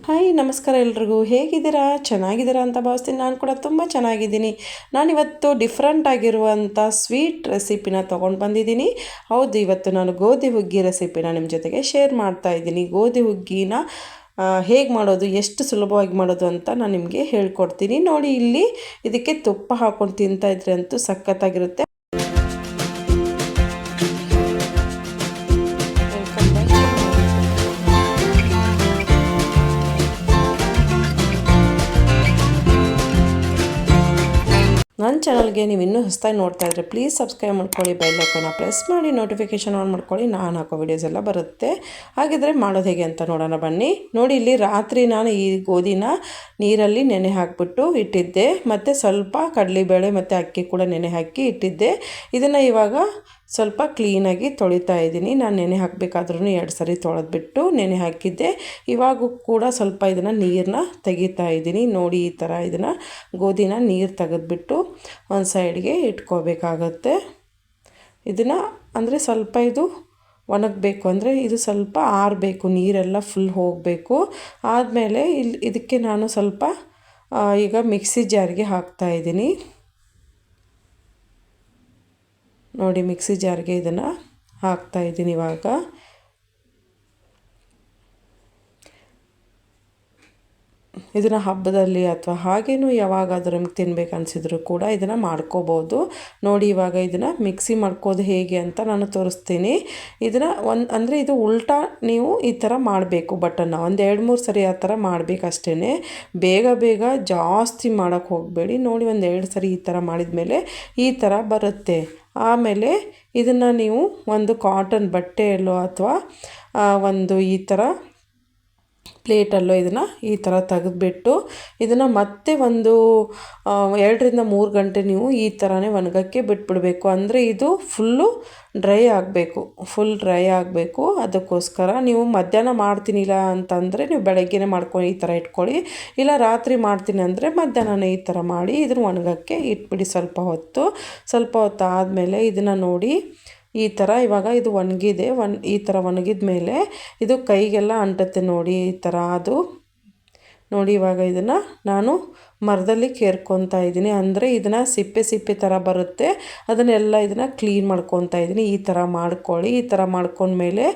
Hi ನಮಸ್ಕಾರ ಎಲ್ರಿಗೂ, ಹೇಗಿದ್ದೀರಾ? ಚೆನ್ನಾಗಿದ್ದೀರಾ ಅಂತ ಭಾವಿಸ್ತೀನಿ. ನಾನು ಕೂಡ ತುಂಬ ಚೆನ್ನಾಗಿದ್ದೀನಿ. ನಾನಿವತ್ತು ಡಿಫ್ರೆಂಟ್ ಆಗಿರುವಂಥ ಸ್ವೀಟ್ ರೆಸಿಪಿನ ತೊಗೊಂಡು ಬಂದಿದ್ದೀನಿ. ಹೌದು, ಇವತ್ತು ನಾನು ಗೋಧಿ ಹುಗ್ಗಿ ರೆಸಿಪಿನ ನಿಮ್ಮ ಜೊತೆಗೆ ಶೇರ್ ಮಾಡ್ತಾ ಇದ್ದೀನಿ. ಗೋಧಿ ಹುಗ್ಗಿನ ಹೇಗೆ ಮಾಡೋದು, ಎಷ್ಟು ಸುಲಭವಾಗಿ ಮಾಡೋದು ಅಂತ ನಾನು ನಿಮಗೆ ಹೇಳ್ಕೊಡ್ತೀನಿ. ನೋಡಿ, ಇಲ್ಲಿ ಇದಕ್ಕೆ ತುಪ್ಪ ಹಾಕ್ಕೊಂಡು ತಿಂತಾಯಿದ್ರೆ ಅಂತೂ ಸಖತ್ತಾಗಿರುತ್ತೆ. ನನ್ನ ಚಾನಲ್ಗೆ ನೀವು ಇನ್ನೂ ಹೊಸದಾಗಿ ನೋಡ್ತಾ ಇದ್ದರೆ ಪ್ಲೀಸ್ ಸಬ್ಸ್ಕ್ರೈಬ್ ಮಾಡ್ಕೊಳ್ಳಿ, ಬೆಲ್ ಐಕಾನ್ನ ಪ್ರೆಸ್ ಮಾಡಿ ನೋಟಿಫಿಕೇಷನ್ ಆನ್ ಮಾಡ್ಕೊಳ್ಳಿ. ನಾನು ಹಾಕೋ ವಿಡಿಯೋಸ್ ಎಲ್ಲ ಬರುತ್ತೆ. ಹಾಗಿದ್ರೆ ಮಾಡೋದು ಹೇಗೆ ಅಂತ ನೋಡೋಣ ಬನ್ನಿ. ನೋಡಿ, ಇಲ್ಲಿ ರಾತ್ರಿ ನಾನು ಈ ಗೋಧಿನ ನೀರಲ್ಲಿ ನೆನೆ ಹಾಕಿಬಿಟ್ಟು ಇಟ್ಟಿದ್ದೆ. ಮತ್ತು ಸ್ವಲ್ಪ ಕಡಲೆಬೇಳೆ ಮತ್ತು ಅಕ್ಕಿ ಕೂಡ ನೆನೆ ಹಾಕಿ ಇಟ್ಟಿದ್ದೆ. ಇದನ್ನು ಇವಾಗ ಸ್ವಲ್ಪ ಕ್ಲೀನಾಗಿ ತೊಳಿತಾ ಇದ್ದೀನಿ. ನಾನು ನೆನೆ ಹಾಕಬೇಕಾದ್ರೂ 2 ಸರಿ ತೊಳೆದ್ಬಿಟ್ಟು ನೆನೆ ಹಾಕಿದ್ದೆ. ಇವಾಗೂ ಕೂಡ ಸ್ವಲ್ಪ ಇದನ್ನು ನೀರನ್ನ ತೆಗಿತಾ ಇದ್ದೀನಿ. ನೋಡಿ, ಈ ಥರ ಇದನ್ನು ಗೋಧಿನ ನೀರು ತೆಗೆದ್ಬಿಟ್ಟು ಒಂದು ಸೈಡ್ಗೆ ಇಟ್ಕೋಬೇಕಾಗತ್ತೆ. ಇದನ್ನು ಅಂದರೆ ಸ್ವಲ್ಪ ಇದು ಒಣಗಬೇಕು, ಅಂದರೆ ಇದು ಸ್ವಲ್ಪ ಆರಬೇಕು, ನೀರೆಲ್ಲ ಫುಲ್ ಹೋಗಬೇಕು. ಆದಮೇಲೆ ಇದಕ್ಕೆ ನಾನು ಸ್ವಲ್ಪ ಈಗ ಮಿಕ್ಸಿ ಜಾರ್ಗೆ ಹಾಕ್ತಾಯಿದ್ದೀನಿ. ನೋಡಿ, ಮಿಕ್ಸಿ ಜಾರ್ಗೆ ಇದನ್ನು ಹಾಕ್ತಾಯಿದ್ದೀನಿ. ಇವಾಗ ಇದನ್ನು ಹಬ್ಬದಲ್ಲಿ ಅಥವಾ ಹಾಗೇನೂ ಯಾವಾಗಾದರೂ ನಮ್ಗೆ ತಿನ್ಬೇಕು ಅನಿಸಿದ್ರು ಕೂಡ ಇದನ್ನು ಮಾಡ್ಕೋಬೋದು. ನೋಡಿ, ಇವಾಗ ಇದನ್ನು ಮಿಕ್ಸಿ ಮಾಡ್ಕೋದು ಹೇಗೆ ಅಂತ ನಾನು ತೋರಿಸ್ತೀನಿ. ಇದನ್ನು ಅಂದರೆ ಇದು ಉಲ್ಟಾ ನೀವು ಈ ಥರ ಮಾಡಬೇಕು. ಬಟನ್ನ 1-2-3 ಸರಿ ಆ ಥರ ಮಾಡಬೇಕಷ್ಟೇ. ಬೇಗ ಬೇಗ ಜಾಸ್ತಿ ಮಾಡೋಕ್ಕೆ ಹೋಗಬೇಡಿ. ನೋಡಿ, 1-2 ಸರಿ ಈ ಥರ ಮಾಡಿದ ಮೇಲೆ ಈ ಥರ ಬರುತ್ತೆ. ಆಮೇಲೆ ಇದನ್ನು ನೀವು ಒಂದು ಕಾಟನ್ ಬಟ್ಟೆಯಲ್ಲೋ ಅಥವಾ ಒಂದು ಈ ಥರ ಪ್ಲೇಟಲ್ಲೋ ಇದನ್ನು ಈ ಥರ ತೆಗೆದುಬಿಟ್ಟು ಇದನ್ನು ಮತ್ತೆ ಒಂದು 2-3 ಗಂಟೆ ನೀವು ಈ ಥರನೇ ಒಣಗೋಕ್ಕೆ ಬಿಟ್ಬಿಡಬೇಕು. ಅಂದರೆ ಇದು ಫುಲ್ಲು ಡ್ರೈ ಆಗಬೇಕು. ಅದಕ್ಕೋಸ್ಕರ ನೀವು ಮಧ್ಯಾಹ್ನ ಮಾಡ್ತೀನಿಲ್ಲ ಅಂತಂದರೆ ನೀವು ಬೆಳಗ್ಗೆನೇ ಮಾಡ್ಕೊಂಡು ಈ ಥರ ಇಟ್ಕೊಳ್ಳಿ. ಇಲ್ಲ ರಾತ್ರಿ ಮಾಡ್ತೀನಿ ಅಂದರೆ ಮಧ್ಯಾಹ್ನನೇ ಈ ಥರ ಮಾಡಿ ಇದನ್ನು ಒಣಗೋಕ್ಕೆ ಇಟ್ಬಿಡಿ. ಸ್ವಲ್ಪ ಹೊತ್ತು ಆದಮೇಲೆ ಇದನ್ನು ನೋಡಿ, ಈ ಥರ ಇವಾಗ ಇದು ಒಣಗಿದೆ. ಈ ಥರ ಒಣಗಿದ ಮೇಲೆ ಇದು ಕೈಗೆಲ್ಲ ಅಂಟುತ್ತೆ. ನೋಡಿ, ಈ ಥರ ಅದು ನೋಡಿ. ಇವಾಗ ಇದನ್ನು ನಾನು ಮರದಲ್ಲಿ ಕೇರ್ಕೊತಾ ಇದ್ದೀನಿ. ಅಂದರೆ ಇದನ್ನು ಸಿಪ್ಪೆ ಥರ ಬರುತ್ತೆ, ಅದನ್ನೆಲ್ಲ ಇದನ್ನು ಕ್ಲೀನ್ ಮಾಡ್ಕೊತಾ ಇದ್ದೀನಿ. ಈ ಥರ ಮಾಡ್ಕೊಳ್ಳಿ. ಈ ಥರ ಮಾಡ್ಕೊಂಡ್ಮೇಲೆ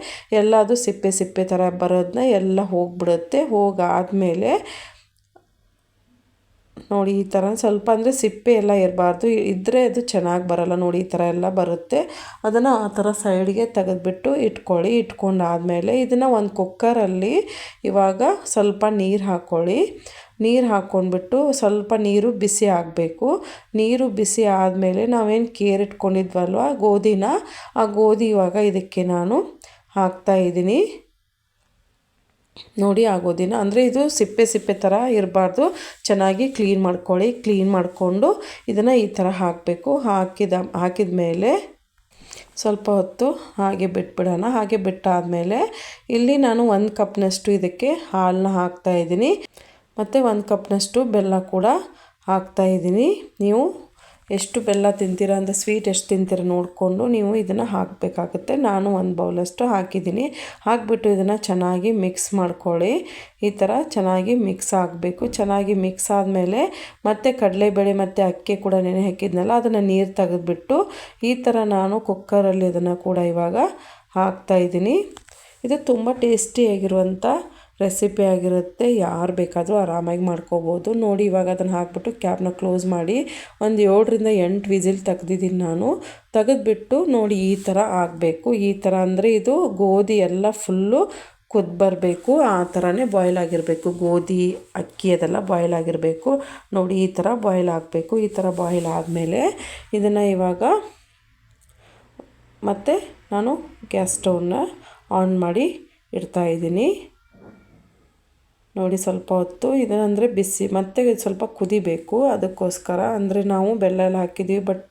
ಎಲ್ಲ ಅದು ಸಿಪ್ಪೆ ಥರ ಬರೋದನ್ನ ಎಲ್ಲ ಹೋಗಿಬಿಡುತ್ತೆ. ಹೋಗಾದಮೇಲೆ ನೋಡಿ, ಈ ಥರ ಸ್ವಲ್ಪ ಅಂದರೆ ಸಿಪ್ಪೆ ಎಲ್ಲ ಇರಬಾರ್ದು, ಇದ್ದರೆ ಅದು ಚೆನ್ನಾಗಿ ಬರೋಲ್ಲ. ನೋಡಿ, ಈ ಥರ ಎಲ್ಲ ಬರುತ್ತೆ. ಅದನ್ನು ಆ ಥರ ಸೈಡ್ಗೆ ತೆಗೆದುಬಿಟ್ಟು ಇಟ್ಕೊಳ್ಳಿ. ಇಟ್ಕೊಂಡಾದಮೇಲೆ ಇದನ್ನು ಒಂದು ಕುಕ್ಕರಲ್ಲಿ ಇವಾಗ ಸ್ವಲ್ಪ ನೀರು ಹಾಕ್ಕೊಳ್ಳಿ. ನೀರು ಹಾಕ್ಕೊಂಡ್ಬಿಟ್ಟು ಸ್ವಲ್ಪ ನೀರು ಬಿಸಿ ಆಗಬೇಕು. ನೀರು ಬಿಸಿ ಆದಮೇಲೆ ನಾವೇನು ಕೇರಿಟ್ಕೊಂಡಿದ್ವಲ್ವ ಗೋಧಿನ, ಆ ಗೋಧಿ ಇವಾಗ ಇದಕ್ಕೆ ನಾನು ಹಾಕ್ತಾಯಿದ್ದೀನಿ. ನೋಡಿ, ಆಗೋದಿನ ಅಂದರೆ ಇದು ಸಿಪ್ಪೆ ಥರ ಇರಬಾರ್ದು. ಚೆನ್ನಾಗಿ ಕ್ಲೀನ್ ಮಾಡ್ಕೊಳ್ಳಿ. ಕ್ಲೀನ್ ಮಾಡಿಕೊಂಡು ಇದನ್ನು ಈ ಥರ ಹಾಕಬೇಕು. ಹಾಕಿದ ಮೇಲೆ ಸ್ವಲ್ಪ ಹೊತ್ತು ಹಾಗೆ ಬಿಟ್ಬಿಡೋಣ. ಹಾಗೆ ಬಿಟ್ಟಾದಮೇಲೆ ಇಲ್ಲಿ ನಾನು 1 ಕಪ್ನಷ್ಟು ಇದಕ್ಕೆ ಹಾಲನ್ನ ಹಾಕ್ತಾಯಿದ್ದೀನಿ. ಮತ್ತು 1 ಕಪ್ನಷ್ಟು ಬೆಲ್ಲ ಕೂಡ ಹಾಕ್ತಾಯಿದ್ದೀನಿ. ನೀವು ಎಷ್ಟು ಬೆಲ್ಲ ತಿಂತೀರ ಅಂತ, ಸ್ವೀಟ್ ಎಷ್ಟು ತಿಂತೀರ ನೋಡಿಕೊಂಡು ನೀವು ಇದನ್ನು ಹಾಕಬೇಕಾಗುತ್ತೆ. ನಾನು 1 ಬೌಲಷ್ಟು ಹಾಕಿದ್ದೀನಿ. ಹಾಕಿಬಿಟ್ಟು ಇದನ್ನು ಚೆನ್ನಾಗಿ ಮಿಕ್ಸ್ ಮಾಡ್ಕೊಳ್ಳಿ. ಈ ಥರ ಚೆನ್ನಾಗಿ ಮಿಕ್ಸ್ ಆಗಬೇಕು. ಚೆನ್ನಾಗಿ ಮಿಕ್ಸ್ ಆದಮೇಲೆ ಮತ್ತೆ ಕಡಲೆಬೇಳೆ ಮತ್ತು ಅಕ್ಕಿ ಕೂಡ ನೆನೆ ಹಾಕಿದ್ನಲ್ಲ, ಅದನ್ನು ನೀರು ತೆಗೆದುಬಿಟ್ಟು ಈ ಥರ ನಾನು ಕುಕ್ಕರಲ್ಲಿ ಇದನ್ನು ಕೂಡ ಇವಾಗ ಹಾಕ್ತಾಯಿದ್ದೀನಿ. ಇದು ತುಂಬ ಟೇಸ್ಟಿಯಾಗಿರುವಂಥ ರೆಸಿಪಿ ಆಗಿರುತ್ತೆ. ಯಾರು ಬೇಕಾದರೂ ಆರಾಮಾಗಿ ಮಾಡ್ಕೋಬೋದು. ನೋಡಿ, ಇವಾಗ ಅದನ್ನು ಹಾಕ್ಬಿಟ್ಟು ಕ್ಯಾಪ್ನ ಕ್ಲೋಸ್ ಮಾಡಿ ಒಂದು 7-8 ವಿಸಿಲ್ ತೆಗ್ದಿದ್ದೀನಿ ನಾನು. ತೆಗೆದ್ಬಿಟ್ಟು ನೋಡಿ, ಈ ಥರ ಆಗಬೇಕು. ಈ ಥರ ಅಂದರೆ ಇದು ಗೋಧಿ ಎಲ್ಲ ಫುಲ್ಲು ಬರಬೇಕು. ಆ ಥರನೇ ಬಾಯ್ಲ್ ಆಗಿರಬೇಕು. ಗೋಧಿ ಅಕ್ಕಿ ಅದೆಲ್ಲ ಬಾಯ್ಲ್ ಆಗಿರಬೇಕು. ನೋಡಿ, ಈ ಥರ ಬಾಯ್ಲ್ ಆಗಬೇಕು. ಈ ಥರ ಬಾಯ್ಲ್ ಆದಮೇಲೆ ಇದನ್ನು ಇವಾಗ ಮತ್ತೆ ನಾನು ಗ್ಯಾಸ್ ಸ್ಟವ್ನ ಆನ್ ಮಾಡಿ ಇಡ್ತಾಯಿದ್ದೀನಿ. ನೋಡಿ, ಸ್ವಲ್ಪ ಹೊತ್ತು ಇದನ್ನಂದರೆ ಬಿಸಿ ಮತ್ತೆ ಸ್ವಲ್ಪ ಕುದಿಬೇಕು. ಅದಕ್ಕೋಸ್ಕರ ಅಂದರೆ ನಾವು ಬೆಲ್ಲ ಎಲ್ಲ ಹಾಕಿದ್ದೀವಿ, ಬಟ್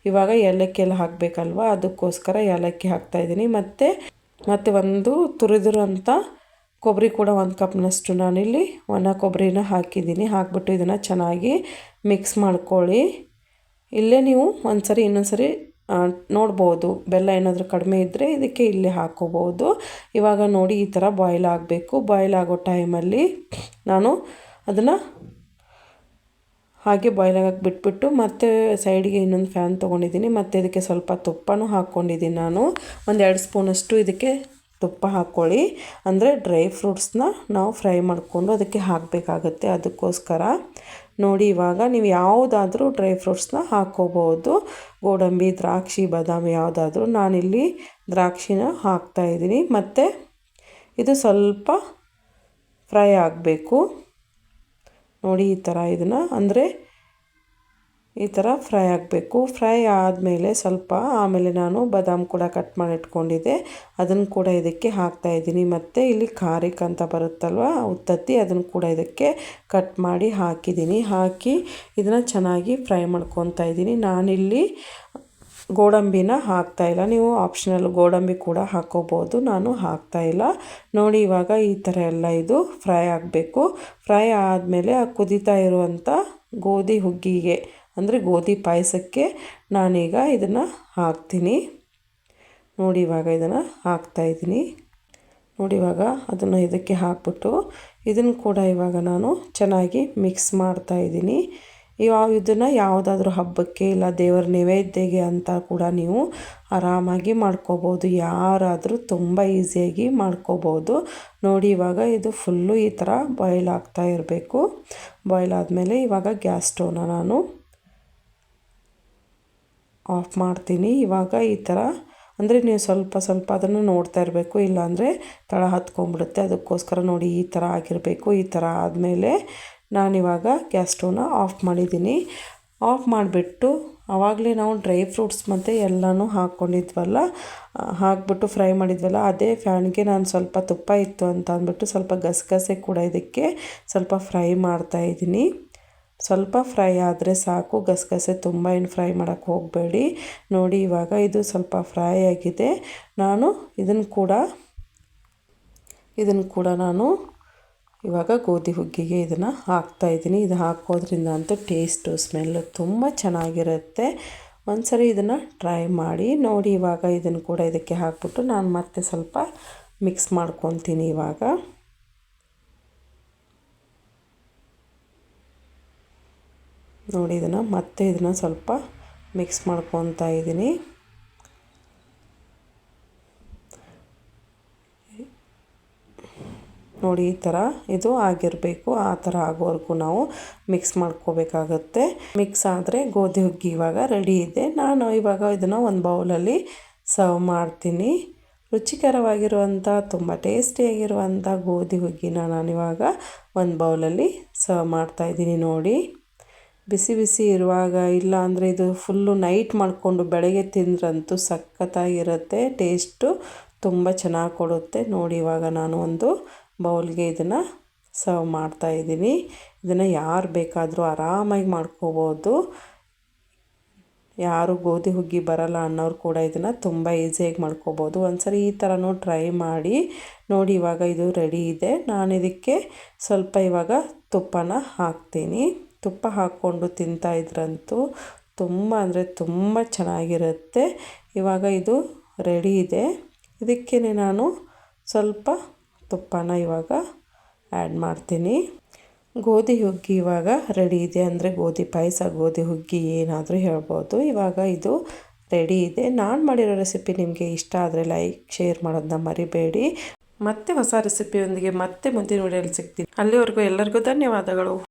ಇವಾಗ ಏಲಕ್ಕಿ ಎಲ್ಲ ಹಾಕಬೇಕಲ್ವ, ಅದಕ್ಕೋಸ್ಕರ ಏಲಕ್ಕಿ ಹಾಕ್ತಾಯಿದ್ದೀನಿ. ಮತ್ತು ಒಂದು ತುರಿದಿರುವಂಥ ಕೊಬ್ಬರಿ ಕೂಡ 1 ಕಪ್ನಷ್ಟು ನಾನಿಲ್ಲಿ ಒಣ ಕೊಬ್ಬರಿನ ಹಾಕಿದ್ದೀನಿ. ಹಾಕಿಬಿಟ್ಟು ಇದನ್ನು ಚೆನ್ನಾಗಿ ಮಿಕ್ಸ್ ಮಾಡ್ಕೊಳ್ಳಿ. ಇಲ್ಲೇ ನೀವು ಇನ್ನೊಂದು ಸರಿ ನೋಡ್ಬೋದು. ಬೆಲ್ಲ ಏನಾದರೂ ಕಡಿಮೆ ಇದ್ದರೆ ಇದಕ್ಕೆ ಇಲ್ಲಿ ಹಾಕ್ಕೋಬೋದು. ಇವಾಗ ನೋಡಿ ಈ ಥರ ಬಾಯ್ಲ್ ಆಗಬೇಕು. ಬಾಯ್ಲ್ ಆಗೋ ಟೈಮಲ್ಲಿ ನಾನು ಅದನ್ನು ಹಾಗೆ ಬಾಯ್ಲ್ ಆಗಕ್ಕೆ ಬಿಟ್ಬಿಟ್ಟು ಮತ್ತೆ ಸೈಡಿಗೆ ಇನ್ನೊಂದು ಫ್ಯಾನ್ ತೊಗೊಂಡಿದ್ದೀನಿ. ಮತ್ತು ಇದಕ್ಕೆ ಸ್ವಲ್ಪ ತುಪ್ಪನೂ ಹಾಕ್ಕೊಂಡಿದ್ದೀನಿ ನಾನು. ಒಂದು 2 ಸ್ಪೂನಷ್ಟು ಇದಕ್ಕೆ ತುಪ್ಪ ಹಾಕ್ಕೊಳ್ಳಿ. ಅಂದರೆ ಡ್ರೈ ಫ್ರೂಟ್ಸ್ನ ನಾವು ಫ್ರೈ ಮಾಡಿಕೊಂಡು ಅದಕ್ಕೆ ಹಾಕಬೇಕಾಗತ್ತೆ, ಅದಕ್ಕೋಸ್ಕರ. ನೋಡಿ ಇವಾಗ ನೀವು ಯಾವುದಾದ್ರೂ ಡ್ರೈ ಫ್ರೂಟ್ಸ್ನ ಹಾಕ್ಕೋಬೋದು. ಗೋಡಂಬಿ, ದ್ರಾಕ್ಷಿ, ಬಾದಾಮಿ ಯಾವುದಾದ್ರೂ. ನಾನಿಲ್ಲಿ ದ್ರಾಕ್ಷಿನ ಹಾಕ್ತಾಯಿದ್ದೀನಿ. ಮತ್ತು ಇದು ಸ್ವಲ್ಪ ಫ್ರೈ ಆಗಬೇಕು. ನೋಡಿ ಈ ಥರ ಇದನ್ನು ಅಂದರೆ ಈ ಥರ ಫ್ರೈ ಆಗಬೇಕು. ಫ್ರೈ ಆದಮೇಲೆ ಸ್ವಲ್ಪ ಆಮೇಲೆ ನಾನು ಬಾದಾಮ್ ಕೂಡ ಕಟ್ ಮಾಡಿ ಇಟ್ಕೊಂಡಿದ್ದೆ, ಅದನ್ನು ಕೂಡ ಇದಕ್ಕೆ ಹಾಕ್ತಾಯಿದ್ದೀನಿ. ಮತ್ತು ಇಲ್ಲಿ ಖಾರಿಕ್ ಅಂತ ಬರುತ್ತಲ್ವ ಉತ್ತತ್ತಿ, ಅದನ್ನು ಕೂಡ ಇದಕ್ಕೆ ಕಟ್ ಮಾಡಿ ಹಾಕಿದ್ದೀನಿ. ಹಾಕಿ ಇದನ್ನು ಚೆನ್ನಾಗಿ ಫ್ರೈ ಮಾಡ್ಕೊತಾ ಇದ್ದೀನಿ. ನಾನಿಲ್ಲಿ ಗೋಡಂಬಿನ ಹಾಕ್ತಾಯಿಲ್ಲ, ನೀವು ಆಪ್ಷನಲ್ ಗೋಡಂಬಿ ಕೂಡ ಹಾಕ್ಕೋಬೋದು, ನಾನು ಹಾಕ್ತಾಯಿಲ್ಲ. ನೋಡಿ ಇವಾಗ ಈ ಥರ ಎಲ್ಲ ಇದು ಫ್ರೈ ಆಗಬೇಕು. ಫ್ರೈ ಆದಮೇಲೆ ಆ ಕುದೀತಾ ಇರುವಂಥ ಗೋಧಿ ಹುಗ್ಗಿಗೆ ಅಂದರೆ ಗೋಧಿ ಪಾಯಸಕ್ಕೆ ನಾನೀಗ ಇದನ್ನು ಹಾಕ್ತೀನಿ. ನೋಡಿ ಇವಾಗ ಇದನ್ನು ಹಾಕ್ತಾಯಿದ್ದೀನಿ. ನೋಡಿ ಇವಾಗ ಅದನ್ನು ಇದಕ್ಕೆ ಹಾಕ್ಬಿಟ್ಟು ಇದನ್ನು ಕೂಡ ಇವಾಗ ನಾನು ಚೆನ್ನಾಗಿ ಮಿಕ್ಸ್ ಮಾಡ್ತಾಯಿದ್ದೀನಿ. ಇದನ್ನು ಯಾವುದಾದ್ರೂ ಹಬ್ಬಕ್ಕೆ ಇಲ್ಲ ದೇವರ ನೈವೇದ್ಯಗೆ ಅಂತ ಕೂಡ ನೀವು ಆರಾಮಾಗಿ ಮಾಡ್ಕೋಬೋದು. ಯಾರಾದರೂ ತುಂಬ ಈಸಿಯಾಗಿ ಮಾಡ್ಕೋಬೋದು. ನೋಡಿ ಇವಾಗ ಇದು ಫುಲ್ಲು ಈ ಥರ ಬಾಯ್ಲ್ ಆಗ್ತಾ ಇರಬೇಕು. ಬಾಯ್ಲ್ ಆದಮೇಲೆ ಇವಾಗ ಗ್ಯಾಸ್ ಸ್ಟವ್ನ ನಾನು ಆಫ್ ಮಾಡ್ತೀನಿ. ಇವಾಗ ಈ ಥರ ಅಂದರೆ ನೀವು ಸ್ವಲ್ಪ ಸ್ವಲ್ಪ ಅದನ್ನು ನೋಡ್ತಾ ಇರಬೇಕು, ಇಲ್ಲಾಂದರೆ ತಳ ಹತ್ಕೊಂಡ್ಬಿಡುತ್ತೆ. ಅದಕ್ಕೋಸ್ಕರ ನೋಡಿ ಈ ಥರ ಆಗಿರಬೇಕು. ಈ ಥರ ಆದಮೇಲೆ ನಾನಿವಾಗ ಗ್ಯಾಸ್ ಸ್ಟವ್ನ ಆಫ್ ಮಾಡಿದ್ದೀನಿ. ಆಫ್ ಮಾಡಿಬಿಟ್ಟು ಆವಾಗಲೇ ನಾವು ಡ್ರೈ ಫ್ರೂಟ್ಸ್ ಮತ್ತು ಎಲ್ಲನೂ ಹಾಕ್ಕೊಂಡಿದ್ವಲ್ಲ, ಹಾಕ್ಬಿಟ್ಟು ಫ್ರೈ ಮಾಡಿದ್ವಲ್ಲ, ಅದೇ ಫ್ಯಾನ್ಗೆ ನಾನು ಸ್ವಲ್ಪ ತುಪ್ಪ ಇತ್ತು ಅಂತ ಅಂದ್ಬಿಟ್ಟು ಸ್ವಲ್ಪ ಗಸಗಸೆ ಕೂಡ ಇದಕ್ಕೆ ಸ್ವಲ್ಪ ಫ್ರೈ ಮಾಡ್ತಾಯಿದ್ದೀನಿ. ಸ್ವಲ್ಪ ಫ್ರೈ ಆದರೆ ಸಾಕು, ಗಸಗಸೆ ತುಂಬ ಏನು ಫ್ರೈ ಮಾಡೋಕ್ಕೆ ಹೋಗಬೇಡಿ. ನೋಡಿ ಇವಾಗ ಇದು ಸ್ವಲ್ಪ ಫ್ರೈ ಆಗಿದೆ. ನಾನು ಇದನ್ನು ಕೂಡ ನಾನು ಇವಾಗ ಗೋಧಿ ಹುಗ್ಗಿಗೆ ಇದನ್ನು ಹಾಕ್ತಾಯಿದ್ದೀನಿ. ಇದು ಹಾಕೋದ್ರಿಂದ ಅಂತೂ ಟೇಸ್ಟು ಸ್ಮೆಲ್ಲು ತುಂಬ ಚೆನ್ನಾಗಿರುತ್ತೆ. ಒಂದ್ಸರಿ ಇದನ್ನು ಟ್ರೈ ಮಾಡಿ ನೋಡಿ. ಇವಾಗ ಇದನ್ನು ಕೂಡ ಇದಕ್ಕೆ ಹಾಕ್ಬಿಟ್ಟು ನಾನು ಮತ್ತೆ ಸ್ವಲ್ಪ ಮಿಕ್ಸ್ ಮಾಡ್ಕೊತೀನಿ. ಇವಾಗ ನೋಡಿ ಇದನ್ನು ಸ್ವಲ್ಪ ಮಿಕ್ಸ್ ಮಾಡ್ಕೊತಾ ಇದ್ದೀನಿ. ನೋಡಿ ಈ ಥರ ಇದು ಆಗಿರಬೇಕು. ಆ ಥರ ಆಗೋವರೆಗೂ ನಾವು ಮಿಕ್ಸ್ ಮಾಡ್ಕೋಬೇಕಾಗತ್ತೆ. ಮಿಕ್ಸ್ ಆದರೆ ಗೋಧಿ ಹುಗ್ಗಿ ಇವಾಗ ರೆಡಿ ಇದೆ. ನಾನು ಇವಾಗ ಇದನ್ನು ಒಂದು ಬೌಲಲ್ಲಿ ಸರ್ವ್ ಮಾಡ್ತೀನಿ. ರುಚಿಕರವಾಗಿರುವಂಥ ತುಂಬ ಟೇಸ್ಟಿಯಾಗಿರುವಂಥ ಗೋಧಿ ಹುಗ್ಗಿನ ನಾನಿವಾಗ ಒಂದು ಬೌಲಲ್ಲಿ ಸರ್ವ್ ಮಾಡ್ತಾಯಿದ್ದೀನಿ. ನೋಡಿ ಬಿಸಿ ಬಿಸಿ ಇರುವಾಗ, ಇಲ್ಲ ಅಂದರೆ ಇದು ಫುಲ್ಲು ನೈಟ್ ಮಾಡಿಕೊಂಡು ಬೆಳಗ್ಗೆ ತಿಂದ್ರಂತೂ ಸಖತ್ತಾಗಿರುತ್ತೆ. ಟೇಸ್ಟು ತುಂಬ ಚೆನ್ನಾಗಿ ಕೊಡುತ್ತೆ. ನೋಡಿ ಇವಾಗ ನಾನು ಒಂದು ಬೌಲ್ಗೆ ಇದನ್ನು ಸರ್ವ್ ಮಾಡ್ತಾಯಿದ್ದೀನಿ. ಇದನ್ನು ಯಾರು ಬೇಕಾದರೂ ಆರಾಮಾಗಿ ಮಾಡ್ಕೋಬೋದು. ಯಾರು ಗೋಧಿ ಹುಗ್ಗಿ ಬರಲ್ಲ ಅನ್ನೋರು ಕೂಡ ಇದನ್ನು ತುಂಬ ಈಸಿಯಾಗಿ ಮಾಡ್ಕೋಬೋದು. ಒಂದ್ಸರಿ ಈ ಥರನೂ ಟ್ರೈ ಮಾಡಿ ನೋಡಿ. ಇವಾಗ ಇದು ರೆಡಿ ಇದೆ. ನಾನು ಇದಕ್ಕೆ ಸ್ವಲ್ಪ ಇವಾಗ ತುಪ್ಪನ ಹಾಕ್ತೀನಿ. ತುಪ್ಪ ಹಾಕ್ಕೊಂಡು ತಿಂತಾಯಿದ್ರಂತೂ ತುಂಬ ಅಂದರೆ ತುಂಬ ಚೆನ್ನಾಗಿರುತ್ತೆ. ಇವಾಗ ಇದು ರೆಡಿ ಇದೆ. ಇದಕ್ಕೆ ನಾನು ಸ್ವಲ್ಪ ತುಪ್ಪನ ಇವಾಗ ಆ್ಯಡ್ ಮಾಡ್ತೀನಿ. ಗೋಧಿ ಹುಗ್ಗಿ ಇವಾಗ ರೆಡಿ ಇದೆ. ಅಂದರೆ ಗೋಧಿ ಪಾಯಸ, ಗೋಧಿ ಹುಗ್ಗಿ ಏನಾದರೂ ಹೇಳ್ಬೋದು. ಇವಾಗ ಇದು ರೆಡಿ ಇದೆ. ನಾನು ಮಾಡಿರೋ ರೆಸಿಪಿ ನಿಮಗೆ ಇಷ್ಟ ಆದರೆ ಲೈಕ್, ಶೇರ್ ಮಾಡೋದನ್ನ ಮರಿಬೇಡಿ. ಮತ್ತೆ ಹೊಸ ರೆಸಿಪಿಯೊಂದಿಗೆ ಮತ್ತೆ ಮುಂದಿನ ವಿಡಿಯೋಲಿ ಸಿಗ್ತೀನಿ. ಅಲ್ಲಿವರೆಗೂ ಎಲ್ಲರಿಗೂ ಧನ್ಯವಾದಗಳು.